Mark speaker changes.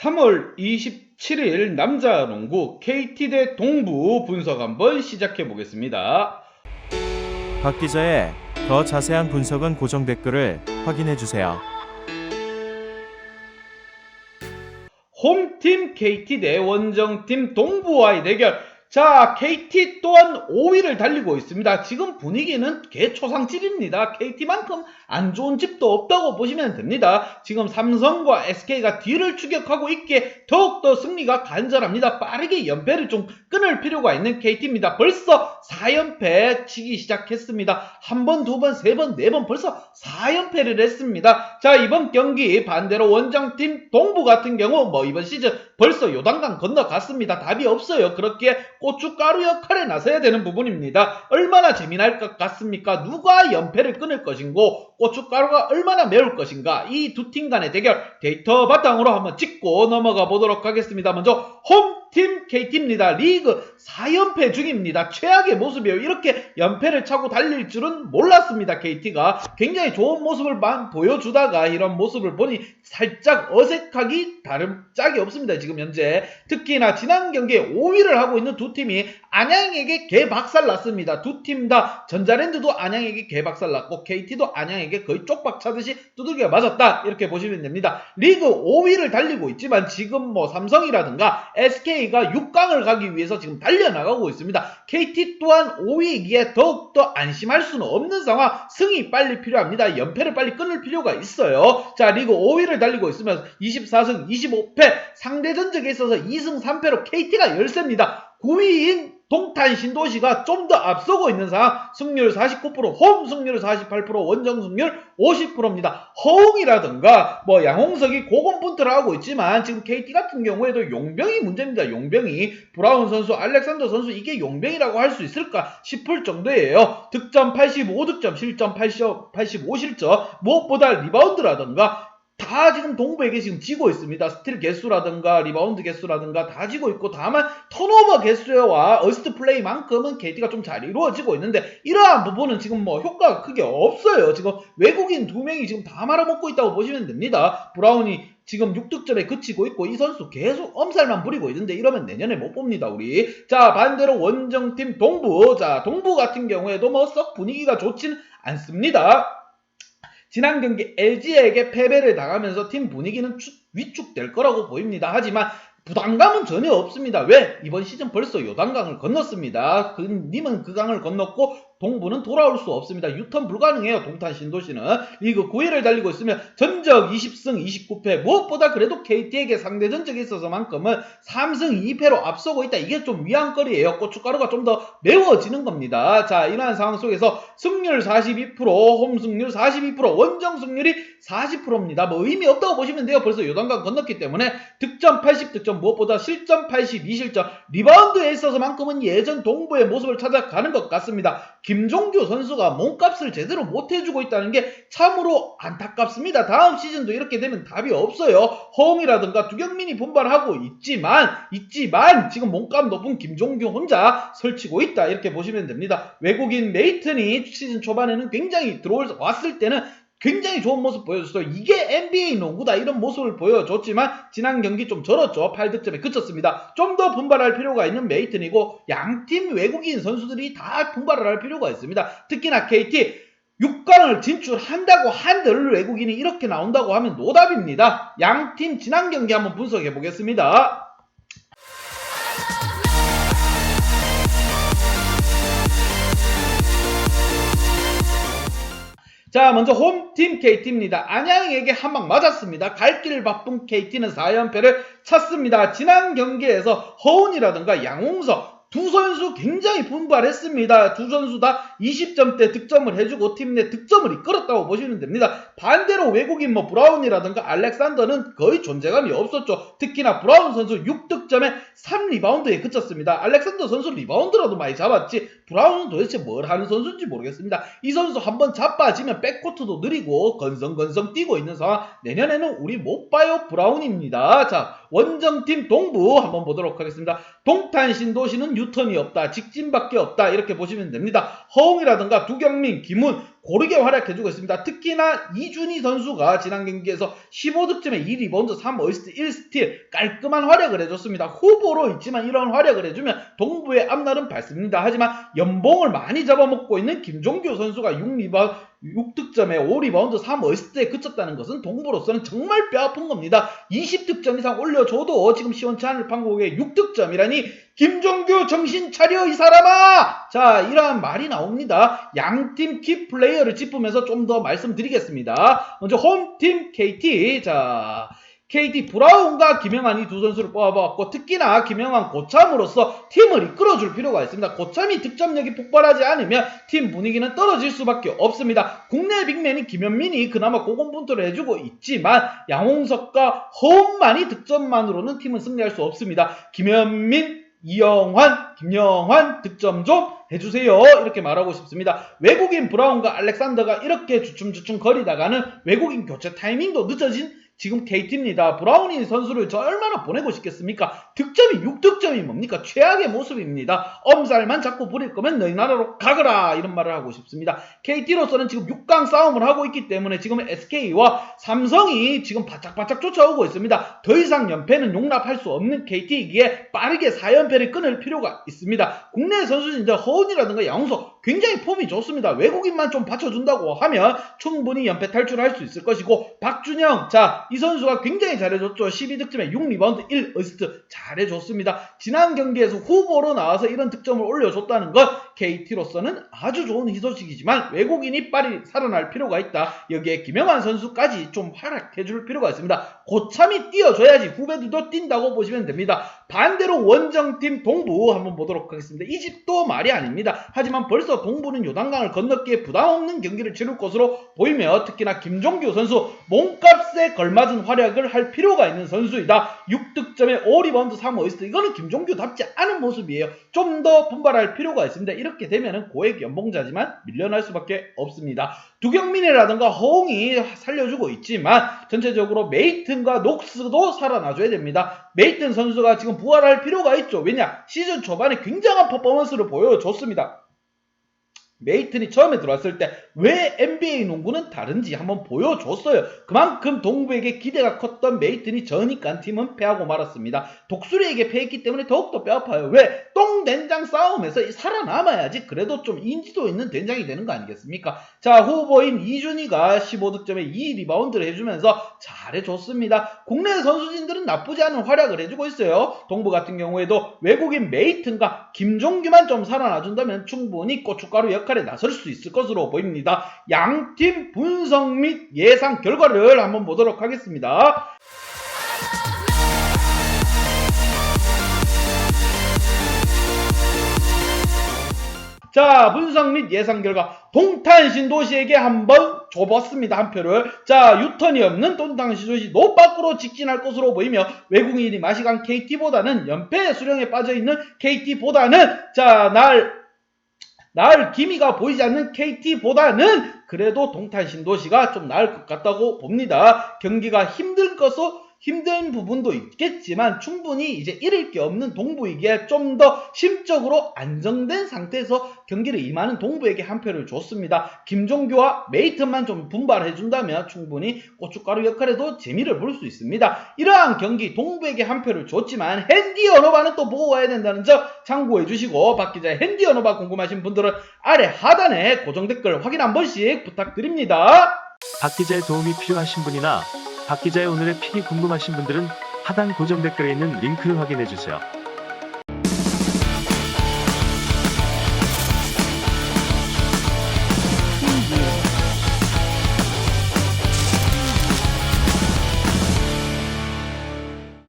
Speaker 1: 3월 27일 남자농구 KT 대 동부 분석 한번 시작해 보겠습니다.
Speaker 2: 박 기자의 더 자세한 분석은 고정 댓글을 확인해 주세요.
Speaker 1: 홈팀 KT 대 원정팀 동부와의 대결. 자, KT 또한 5위를 달리고 있습니다. 지금 분위기는 개초상집입니다. KT만큼 안 좋은 집도 없다고 보시면 됩니다. 지금 삼성과 SK가 뒤를 추격하고 있기에 더욱더 승리가 간절합니다. 빠르게 연패를 좀 끊을 필요가 있는 KT입니다. 벌써 4연패 치기 시작했습니다. 한 번, 두 번, 세 번, 네 번 벌써 4연패를 했습니다. 자, 이번 경기 반대로 원정팀 동부 같은 경우 이번 시즌 벌써 요단강 건너갔습니다. 답이 없어요. 그렇게 고춧가루 역할에 나서야 되는 부분입니다. 얼마나 재미날 것 같습니까? 누가 연패를 끊을 것인고 고춧가루가 얼마나 매울 것인가? 이 두 팀 간의 대결 데이터 바탕으로 한번 짚고 넘어가 보도록 하겠습니다. 먼저 홈팀 KT입니다. 리그 4연패 중입니다. 최악의 모습이에요. 이렇게 연패를 차고 달릴 줄은 몰랐습니다. KT가 굉장히 좋은 모습을 보여주다가 이런 모습을 보니 살짝 어색하기 다름 짝이 없습니다. 지금 현재 특히나 지난 경기에 5위를 하고 있는 두 팀이 안양에게 개박살 났습니다. 두 팀 다 전자랜드도 안양에게 개박살 났고 KT도 안양에게 거의 쪽박 차듯이 두들겨 맞았다, 이렇게 보시면 됩니다. 리그 5위를 달리고 있지만 지금 삼성이라든가 SK가 6강을 가기 위해서 지금 달려나가고 있습니다. KT 또한 5위이기에 더욱더 안심할 수는 없는 상황. 승이 빨리 필요합니다. 연패를 빨리 끊을 필요가 있어요. 자, 리그 5위를 달리고 있으면서 24승 25패, 상대 전적에 있어서 2승 3패로 KT가 열세입니다. 9위인 동탄 신도시가 좀 더 앞서고 있는 상황. 승률 49%, 홈 승률 48%, 원정 승률 50%입니다. 허웅이라든가 양홍석이 고군분투를 하고 있지만 지금 KT 같은 경우에도 용병이 문제입니다. 용병이 브라운 선수, 알렉산더 선수, 이게 용병이라고 할 수 있을까 싶을 정도예요. 득점 85득점, 실점 85실점, 무엇보다 리바운드라든가 다 지금 동부에게 지금 지고 있습니다. 스틸 개수라든가 리바운드 개수라든가 다 지고 있고, 다만 턴오버 개수와 어시스트 플레이만큼은 KT가 좀 잘 이루어지고 있는데 이러한 부분은 지금 효과가 크게 없어요. 지금 외국인 2명이 지금 다 말아먹고 있다고 보시면 됩니다. 브라운이 지금 6득점에 그치고 있고 이 선수 계속 엄살만 부리고 있는데 이러면 내년에 못 봅니다, 우리. 자, 반대로 원정팀 동부. 자, 동부 같은 경우에도 썩 분위기가 좋진 않습니다. 지난 경기 LG에게 패배를 당하면서 팀 분위기는 위축될 거라고 보입니다. 하지만 부담감은 전혀 없습니다. 왜? 이번 시즌 벌써 요단강을 건넜습니다. 님은 그 강을 건넜고 동부는 돌아올 수 없습니다. 유턴 불가능해요. 동탄 신도시는 리그 9위를 달리고 있으면 전적 20승 29패, 무엇보다 그래도 KT에게 상대 전적에 있어서만큼은 3승 2패로 앞서고 있다. 이게 좀 위안거리예요. 고춧가루가 좀 더 매워지는 겁니다. 자, 이러한 상황 속에서 승률 42%, 홈 승률 42%, 원정 승률이 40%입니다. 의미 없다고 보시면 돼요. 벌써 요단강 건넜기 때문에. 득점 80득점, 무엇보다 실점 82실점, 리바운드에 있어서만큼은 예전 동부의 모습을 찾아가는 것 같습니다. 김종규 선수가 몸값을 제대로 못해주고 있다는 게 참으로 안타깝습니다. 다음 시즌도 이렇게 되면 답이 없어요. 허웅이라든가 두경민이 분발하고 있지만 지금 몸값 높은 김종규 혼자 설치고 있다, 이렇게 보시면 됩니다. 외국인 메이튼이 시즌 초반에는 굉장히 왔을 때는 굉장히 좋은 모습 보여줬어요. 이게 NBA 농구다, 이런 모습을 보여줬지만 지난 경기 좀 절었죠. 8득점에 그쳤습니다. 좀 더 분발할 필요가 있는 메이튼이고 양팀 외국인 선수들이 다 분발을 할 필요가 있습니다. 특히나 KT 6강을 진출한다고 한들 외국인이 이렇게 나온다고 하면 노답입니다. 양팀 지난 경기 한번 분석해 보겠습니다. 자, 먼저 홈팀 KT입니다. 안양에게 한 방 맞았습니다. 갈 길 바쁜 KT는 4연패를 찼습니다. 지난 경기에서 허운이라든가 양홍석 두 선수 굉장히 분발했습니다. 두 선수 다 20점대 득점을 해주고 팀 내 득점을 이끌었다고 보시면 됩니다. 반대로 외국인 브라운이라든가 알렉산더는 거의 존재감이 없었죠. 특히나 브라운 선수 6득점에 3리바운드에 그쳤습니다. 알렉산더 선수 리바운드라도 많이 잡았지 브라운은 도대체 뭘 하는 선수인지 모르겠습니다. 이 선수 한번 자빠지면 백코트도 느리고 건성건성 뛰고 있는 상황. 내년에는 우리 못 봐요. 브라운입니다. 자, 원정팀 동부 한번 보도록 하겠습니다. 동탄 신도시는 뉴턴이 없다, 직진밖에 없다 이렇게 보시면 됩니다. 허웅이라든가 두경민, 김훈 고르게 활약해주고 있습니다. 특히나 이준희 선수가 지난 경기에서 15득점에 2리바운드, 3어시스트, 1스틸 깔끔한 활약을 해줬습니다. 후보로 있지만 이런 활약을 해주면 동부의 앞날은 밝습니다. 하지만 연봉을 많이 잡아먹고 있는 김종규 선수가 6득점에 5리바운드, 3어시스트에 그쳤다는 것은 동부로서는 정말 뼈아픈 겁니다. 20득점 이상 올려줘도 지금 시원치 않을 판국의 6득점이라니 김종규 정신 차려 이 사람아! 자, 이러한 말이 나옵니다. 양팀 키플레이어를 짚으면서 좀 더 말씀드리겠습니다. 먼저 홈팀 KT. 자, KT 브라운과 김영환 이 두 선수를 뽑아봤고, 특히나 김영환 고참으로서 팀을 이끌어줄 필요가 있습니다. 고참이 득점력이 폭발하지 않으면 팀 분위기는 떨어질 수밖에 없습니다. 국내 빅맨인 김현민이 그나마 고군분투를 해주고 있지만 양홍석과 허웅만이 득점만으로는 팀은 승리할 수 없습니다. 김현민, 이영환, 김영환 득점 좀 해주세요. 이렇게 말하고 싶습니다. 외국인 브라운과 알렉산더가 이렇게 주춤주춤 거리다가는 외국인 교체 타이밍도 늦어진 지금 KT입니다. 브라운이 선수를 저 얼마나 보내고 싶겠습니까? 득점이 6득점이 뭡니까? 최악의 모습입니다. 엄살만 자꾸 부릴 거면 너희 나라로 가거라 이런 말을 하고 싶습니다. KT로서는 지금 6강 싸움을 하고 있기 때문에 지금 SK와 삼성이 지금 바짝바짝 쫓아오고 있습니다. 더 이상 연패는 용납할 수 없는 KT이기에 빠르게 4연패를 끊을 필요가 있습니다. 국내 선수진들 허운이라든가 양홍석 굉장히 폼이 좋습니다. 외국인만 좀 받쳐준다고 하면 충분히 연패 탈출할 수 있을 것이고, 박준영, 자, 이 선수가 굉장히 잘해줬죠. 12득점에 6리바운드 1어시스트 잘해줬습니다. 지난 경기에서 후보로 나와서 이런 득점을 올려줬다는 건 KT로서는 아주 좋은 희소식이지만 외국인이 빨리 살아날 필요가 있다. 여기에 김영환 선수까지 좀 활약해줄 필요가 있습니다. 고참이 뛰어줘야지 후배들도 뛴다고 보시면 됩니다. 반대로 원정팀 동부 한번 보도록 하겠습니다. 이 집도 말이 아닙니다. 하지만 벌써 동부는 요단강을 건넜기에 부담없는 경기를 치를 것으로 보이며, 특히나 김종규 선수 몸값에 걸맞은 활약을 할 필요가 있는 선수이다. 6득점에 5리바운드 3어시스트 이거는 김종규답지 않은 모습이에요. 좀 더 분발할 필요가 있습니다. 이렇게 되면은 고액 연봉자지만 밀려날 수밖에 없습니다. 두경민이라든가 허웅이 살려주고 있지만 전체적으로 메이튼과 녹스도 살아나줘야 됩니다. 메이튼 선수가 지금 부활할 필요가 있죠. 왜냐? 시즌 초반에 굉장한 퍼포먼스를 보여줬습니다. 메이튼이 처음에 들어왔을 때 왜 NBA 농구는 다른지 한번 보여줬어요. 그만큼 동부에게 기대가 컸던 메이튼이 저니까 팀은 패하고 말았습니다. 독수리에게 패했기 때문에 더욱더 뼈아파요. 왜? 똥된장 싸움에서 살아남아야지 그래도 좀 인지도 있는 된장이 되는 거 아니겠습니까? 자, 후보인 이준희가 15득점에 2리바운드를 해주면서 잘해줬습니다. 국내 선수진들은 나쁘지 않은 활약을 해주고 있어요. 동부 같은 경우에도 외국인 메이튼과 김종규만 좀 살아나준다면 충분히 고춧가루 역할에 나설 수 있을 것으로 보입니다. 양팀 분석 및 예상 결과를 한번 보도록 하겠습니다. 자, 분석 및 예상 결과 동탄 신도시에게 한번 줘봤습니다. 한 표를. 자, 유턴이 없는 동탄 신도시 노밖으로 직진할 것으로 보이며, 외국인이 마시간 KT보다는 연패 수령에 빠져있는 KT보다는 자, 나을 기미가 보이지 않는 KT보다는 그래도 동탄 신도시가 좀 나을 것 같다고 봅니다. 경기가 힘든 부분도 있겠지만 충분히 이제 잃을 게 없는 동부이기에 좀 더 심적으로 안정된 상태에서 경기를 임하는 동부에게 한 표를 줬습니다. 김종규와 메이튼만 좀 분발해준다면 충분히 고춧가루 역할에도 재미를 볼 수 있습니다. 이러한 경기 동부에게 한 표를 줬지만 핸디 언어바는 또 보고 와야 된다는 점 참고해 주시고, 박 기자의 핸디 언어바 궁금하신 분들은 아래 하단에 고정 댓글 확인 한 번씩 부탁드립니다.
Speaker 3: 박 기자의 도움이 필요하신 분이나 박 기자의 오늘의 픽이 궁금하신 분들은 하단 고정 댓글에 있는 링크를 확인해 주세요.